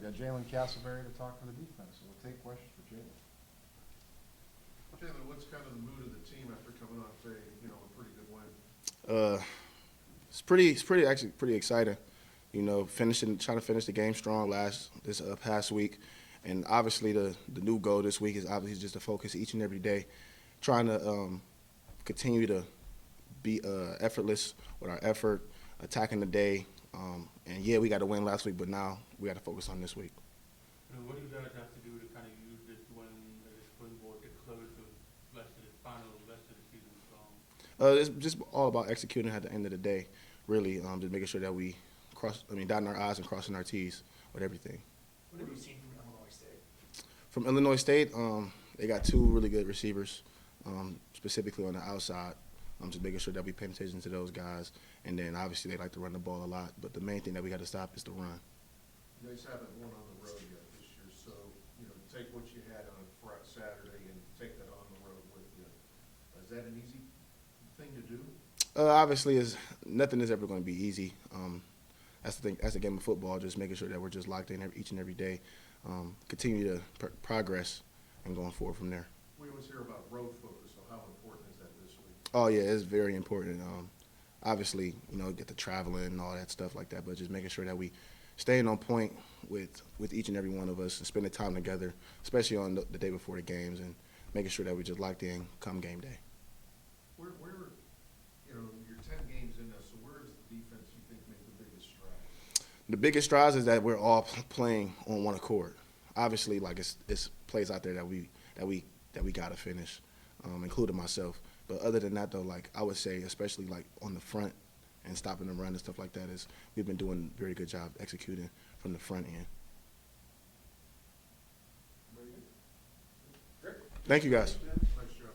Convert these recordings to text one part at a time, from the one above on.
got Jalen Castleberry to talk for the defense, so we'll take questions for Jalen. Jalen, what's kind of the mood of the team after coming off a pretty good win? It's actually pretty exciting. Trying to finish the game strong this past week, and obviously the new goal this week is obviously just to focus each and every day, trying to continue to be effortless with our effort, attacking the day. And yeah, we got to win last week, but now we got to focus on this week. What do you guys have to do to kind of use this win as a springboard to close the rest of the season strong? It's just all about executing at the end of the day, really, just making sure that we dotting our I's and crossing our T's with everything. What have you seen from Illinois State? From Illinois State, they got two really good receivers, specifically on the outside. Just making sure that we pay attention to those guys. And then obviously they like to run the ball a lot, but the main thing that we got to stop is the run. You guys haven't won on the road yet this year, so take what you had on Saturday and take that on the road with you. Is that an easy thing to do? Obviously, nothing is ever going to be easy. That's the thing. That's the game of football. Just making sure that we're just locked in each and every day, continue to progress, and going forward from there. We always hear about road focus. So how important is that this week? Oh yeah, it's very important. Obviously, get the traveling and all that stuff like that, but just making sure that we staying on point with each and every one of us and spending time together, especially on the day before the games, and making sure that we just locked in come game day. Where you're 10 games in now, so where is the defense you think made the biggest stride? The biggest strides is that we're all playing on one accord. Obviously, it's plays out there that we gotta finish, including myself. But other than that, though, I would say, especially on the front and stopping the run and stuff like that, we've been doing a very good job executing from the front end. Thank you, guys. Nice job.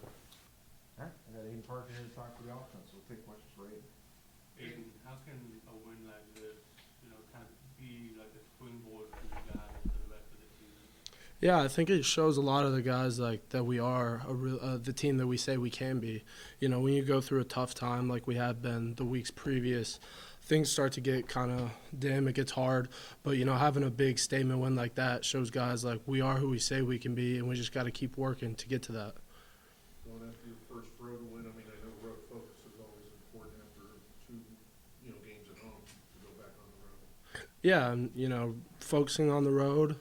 All right, I got Aiden Parker here to talk for the offense, so we'll take questions for Aiden. Aiden, how can a win like this, kind of be like a springboard for you guys for the rest of the season? Yeah, I think it shows a lot of the guys that we are the team that we say we can be. When you go through a tough time like we have been the weeks previous, things start to get kind of dim. It gets hard, but having a big statement win like that shows guys we are who we say we can be, and we just got to keep working to get to that. Going after your first road win, I know road focus is always important after two games at home to go back on the road. Yeah, and focusing on the road.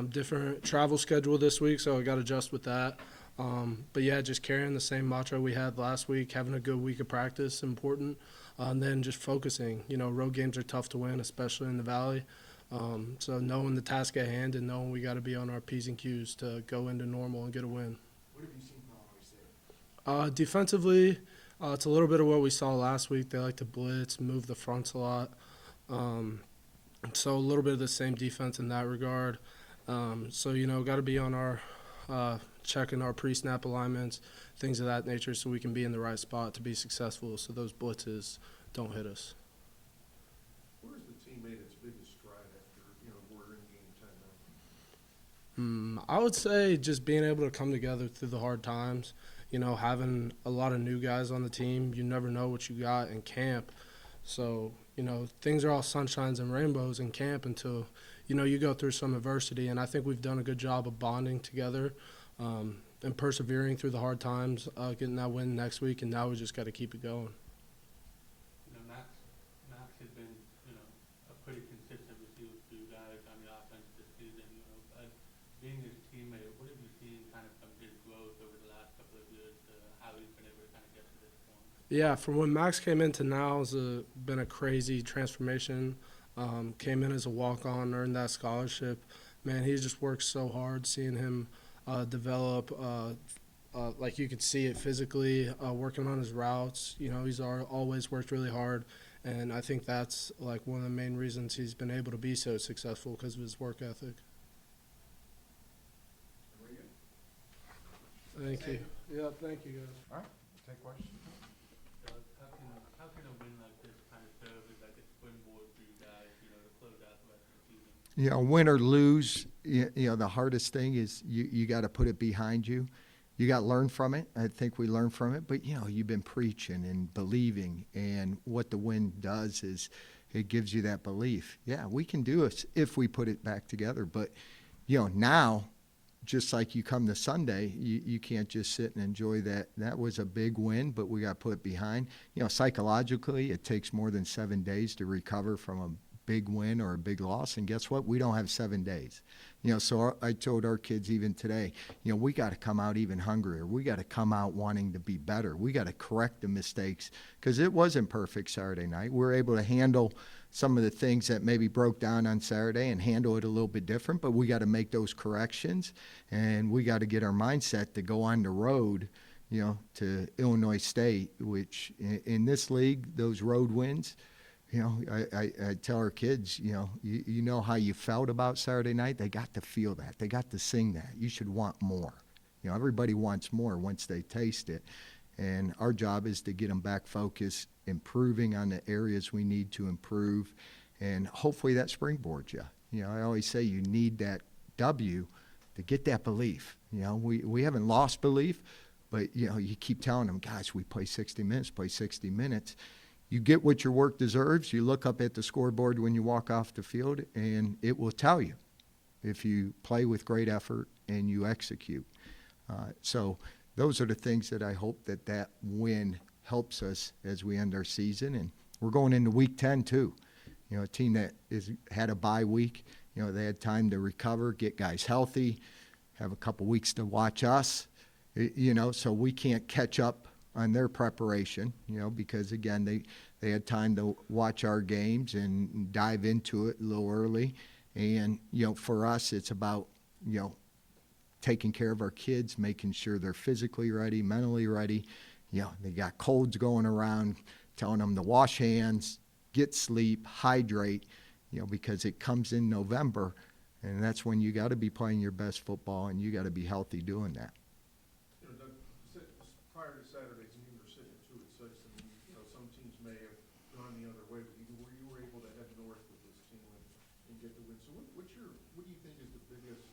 Different travel schedule this week, so I got to adjust with that. But yeah, just carrying the same mantra we had last week, having a good week of practice, important, and then just focusing. Road games are tough to win, especially in the Valley. So knowing the task at hand and knowing we got to be on our P's and Q's to go into normal and get a win. What have you seen from Illinois State? Defensively, it's a little bit of what we saw last week. They like to blitz, move the fronts a lot. So a little bit of the same defense in that regard. So, got to be on our checking our pre-snap alignments, things of that nature, so we can be in the right spot to be successful so those blitzes don't hit us. Where has the team made its biggest stride after, we're in game 10 now? I would say just being able to come together through the hard times, having a lot of new guys on the team. You never know what you got in camp. So, things are all sunshines and rainbows in camp until – you go through some adversity, and I think we've done a good job of bonding together and persevering through the hard times, getting that win next week, and now we just got to keep it going. Max has been, a pretty consistent receiver for you guys on the offense this season. Being his teammate, what have you seen kind of from his growth over the last couple of years to how he's been able to kind of get to this point? Yeah, from when Max came into now, it's been a crazy transformation. Came in as a walk-on, earned that scholarship. Man, he just worked so hard, seeing him develop. You could see it physically, working on his routes. He's always worked really hard, and I think that's one of the main reasons he's been able to be so successful because of his work ethic. Thank you. Yeah, thank you, guys. All right, we'll take questions. So how can a win like this kind of serve as like a springboard for you guys, to close out the rest of the season? Win or lose, the hardest thing is you got to put it behind you. You got to learn from it. I think we learned from it. But, you've been preaching and believing. And what the win does is it gives you that belief. Yeah, we can do it if we put it back together. But, now, just like you come to Sunday, you can't just sit and enjoy that. That was a big win, but we got to put it behind. Psychologically, it takes more than 7 days to recover from a big win or a big loss. And guess what? We don't have 7 days. So I told our kids even today, we got to come out even hungrier. We got to come out wanting to be better. We got to correct the mistakes because it wasn't perfect Saturday night. We were able to handle some of the things that maybe broke down on Saturday and handle it a little bit different, but we got to make those corrections, and we got to get our mindset to go on the road, to Illinois State, which in this league, those road wins, I tell our kids, you know how you felt about Saturday night? They got to feel that. They got to sing that. You should want more. Everybody wants more once they taste it. And our job is to get them back focused, improving on the areas we need to improve, and hopefully that springboards you. I always say you need that W to get that belief. We haven't lost belief, but, you keep telling them, guys, we play 60 minutes. You get what your work deserves. You look up at the scoreboard when you walk off the field, and it will tell you if you play with great effort and you execute. So those are the things that I hope that win helps us as we end our season. And we're going into week 10 too. A team that had a bye week, they had time to recover, get guys healthy, have a couple weeks to watch us, so we can't catch up on their preparation, because again, they had time to watch our games and dive into it a little early. And, for us, it's about, taking care of our kids, making sure they're physically ready, mentally ready. They got colds going around, telling them to wash hands, get sleep, hydrate, because it comes in November, and that's when you got to be playing your best football, and you got to be healthy doing that. Doug, prior to Saturday's game, you were sitting at 2-6, and some teams may have gone the other way, but you were able to head north with this team and get the win. So what do you think is the biggest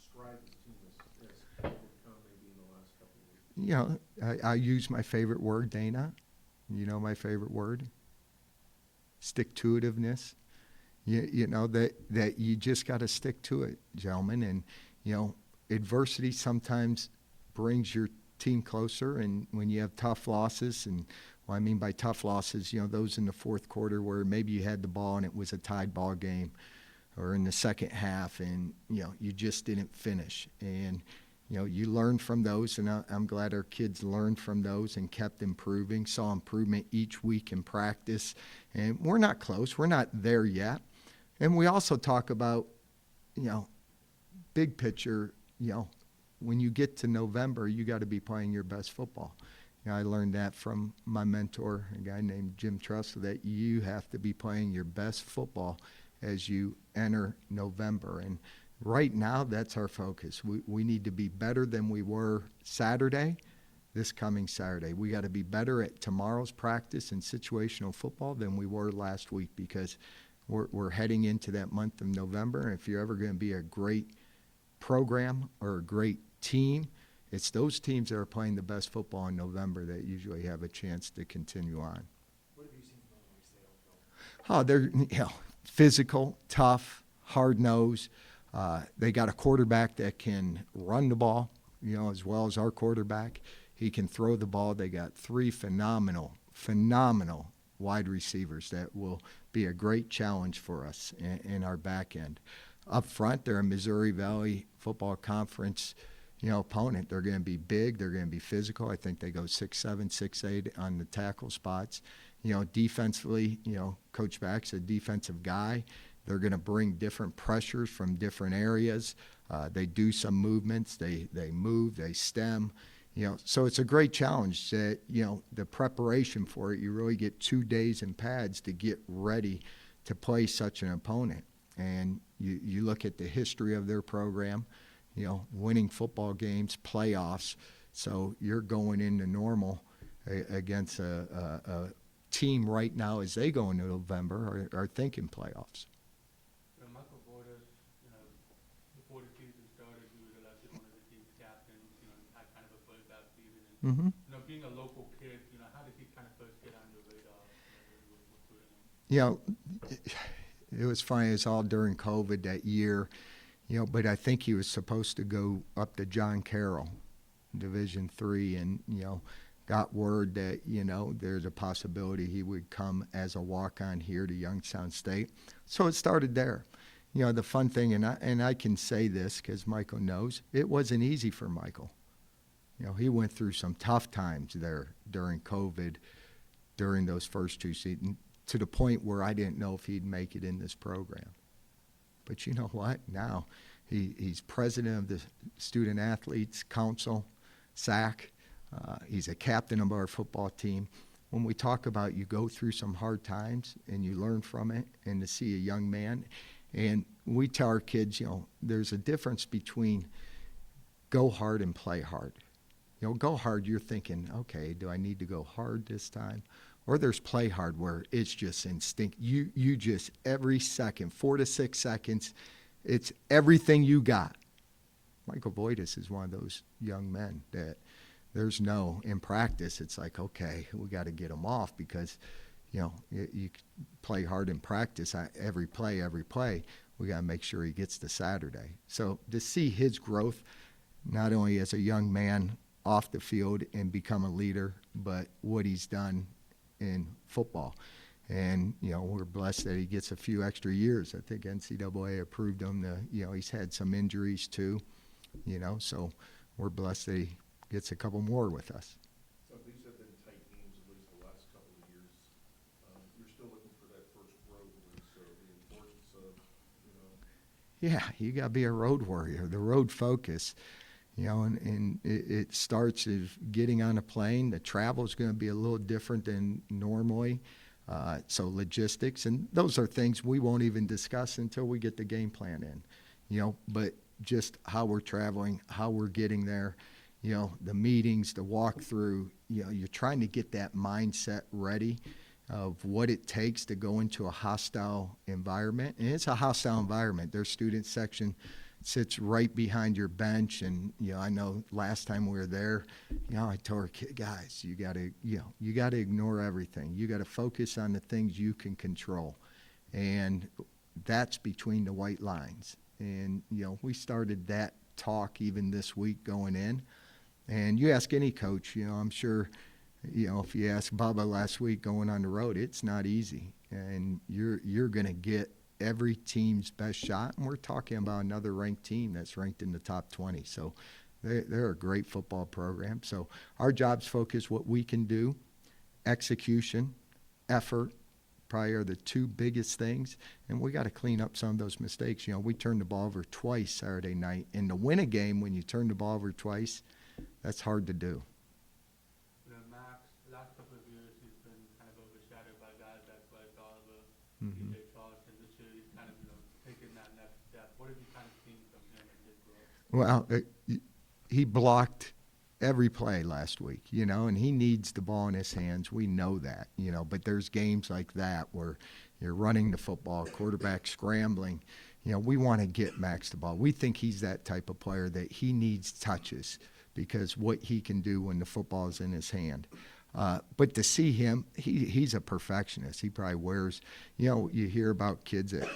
stride the team has overcome maybe in the last couple of weeks? I use my favorite word, Dana. My favorite word? Stick-to-itiveness. That you just got to stick to it, gentlemen. And, adversity sometimes brings your team closer. And when you have tough losses, and what I mean by tough losses, those in the fourth quarter where maybe you had the ball and it was a tied ball game, or in the second half and, you just didn't finish. And, you learn from those, and I'm glad our kids learned from those and kept improving, saw improvement each week in practice. And we're not close. We're not there yet. And we also talk about, big picture, when you get to November, you got to be playing your best football. I learned that from my mentor, a guy named Jim Trussell, that you have to be playing your best football as you enter November. And right now, that's our focus. We need to be better than we were Saturday, this coming Saturday. We got to be better at tomorrow's practice in situational football than we were last week, because we're heading into that month of November. And if you're ever going to be a great program or a great team, it's those teams that are playing the best football in November that usually have a chance to continue on. What have you seen from Illinois State? They're physical, tough, hard-nosed. They got a quarterback that can run the ball, as well as our quarterback. He can throw the ball. They got 3 phenomenal wide receivers that will be a great challenge for us in our back end. Up front, they're a Missouri Valley Football Conference opponent. They're going to be big. They're going to be physical. I think they go 6'7", 6'8" on the tackle spots. Defensively, Coach Back's a defensive guy. They're going to bring different pressures from different areas. They do some movements. They move. They stem. So it's a great challenge that, the preparation for it, you really get 2 days in pads to get ready to play such an opponent. And you look at the history of their program, winning football games, playoffs. So you're going into normal against a team right now as they go into November are thinking playoffs. Michael Borders, before the season started, he was elected one of the team's captains, had kind of a breakout season. And, being a local kid, how did he kind of first get on your radar? it was funny. It was all during COVID that year, but I think he was supposed to go up to John Carroll, Division III, and, got word that, there's a possibility he would come as a walk-on here to Youngstown State. So it started there. The fun thing, and I can say this because Michael knows, it wasn't easy for Michael. He went through some tough times there during COVID, during those first 2 seasons, to the point where I didn't know if he'd make it in this program. But you know what? Now he's president of the Student Athletes Council, SAC. He's a captain of our football team. When we talk about you go through some hard times and you learn from it, and to see a young man, and we tell our kids, there's a difference between go hard and play hard. Go hard, you're thinking, okay, do I need to go hard this time? Or there's play hard where it's just instinct. You just, every second, 4 to 6 seconds, it's everything you got. Michael Voitis is one of those young men that there's no, in practice, it's like, okay, we got to get him off because, you play hard in practice, every play. We got to make sure he gets to Saturday. So to see his growth, not only as a young man off the field and become a leader, but what he's done in football. And, we're blessed that he gets a few extra years. I think NCAA approved him to, he's had some injuries too, so we're blessed that he gets a couple more with us. So these have been tight games at least the last couple of years. You're still looking for that first road win, so the importance of, Yeah, you got to be a road warrior, the road focus. And it starts as getting on a plane. The travel is going to be a little different than normally. So logistics, and those are things we won't even discuss until we get the game plan in, but just how we're traveling, how we're getting there, the meetings, the walkthrough, you're trying to get that mindset ready of what it takes to go into a hostile environment. And it's a hostile environment. Their student section sits right behind your bench, and I know last time we were there, I told our kid, guys, you got to ignore everything. You got to focus on the things you can control, and that's between the white lines. And we started that talk even this week going in, and you ask any coach, I'm sure, if you ask Bubba last week going on the road, it's not easy, and you're going to get every team's best shot, and we're talking about another ranked team that's ranked in the top 20. So they're a great football program. So our job's focus what we can do, execution, effort, probably are the two biggest things, and we got to clean up some of those mistakes. We turned the ball over twice Saturday night, and to win a game when you turn the ball over twice, that's hard to do. Max, the last couple of years, he's been kind of overshadowed by guys like Oliver, Mm-hmm. DJ Charleston. This year, he's kind of, taking that next step. What have you kind of seen from him in his growth? Well, he blocked every play last week, and he needs the ball in his hands. We know that, but there's games like that where you're running the football, quarterback scrambling. We want to get Max the ball. We think he's that type of player that he needs touches because what he can do when the football is in his hand. But to see him, he's a perfectionist. He probably wears, you hear about kids that,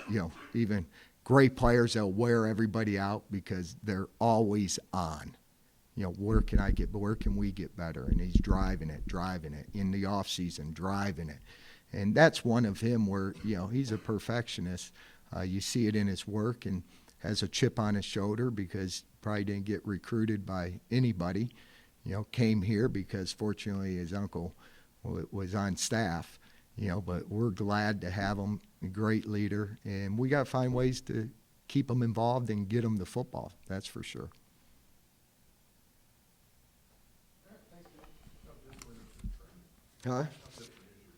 even great players, they'll wear everybody out because they're always on. Where can we get better? And he's driving it in the off season, driving it. And that's one of him where, he's a perfectionist. You see it in his work and has a chip on his shoulder because probably didn't get recruited by anybody. Came here because fortunately his uncle was on staff, but we're glad to have him, a great leader, and we got to find ways to keep him involved and get him the football, that's for sure. no, just when it's in training. Huh?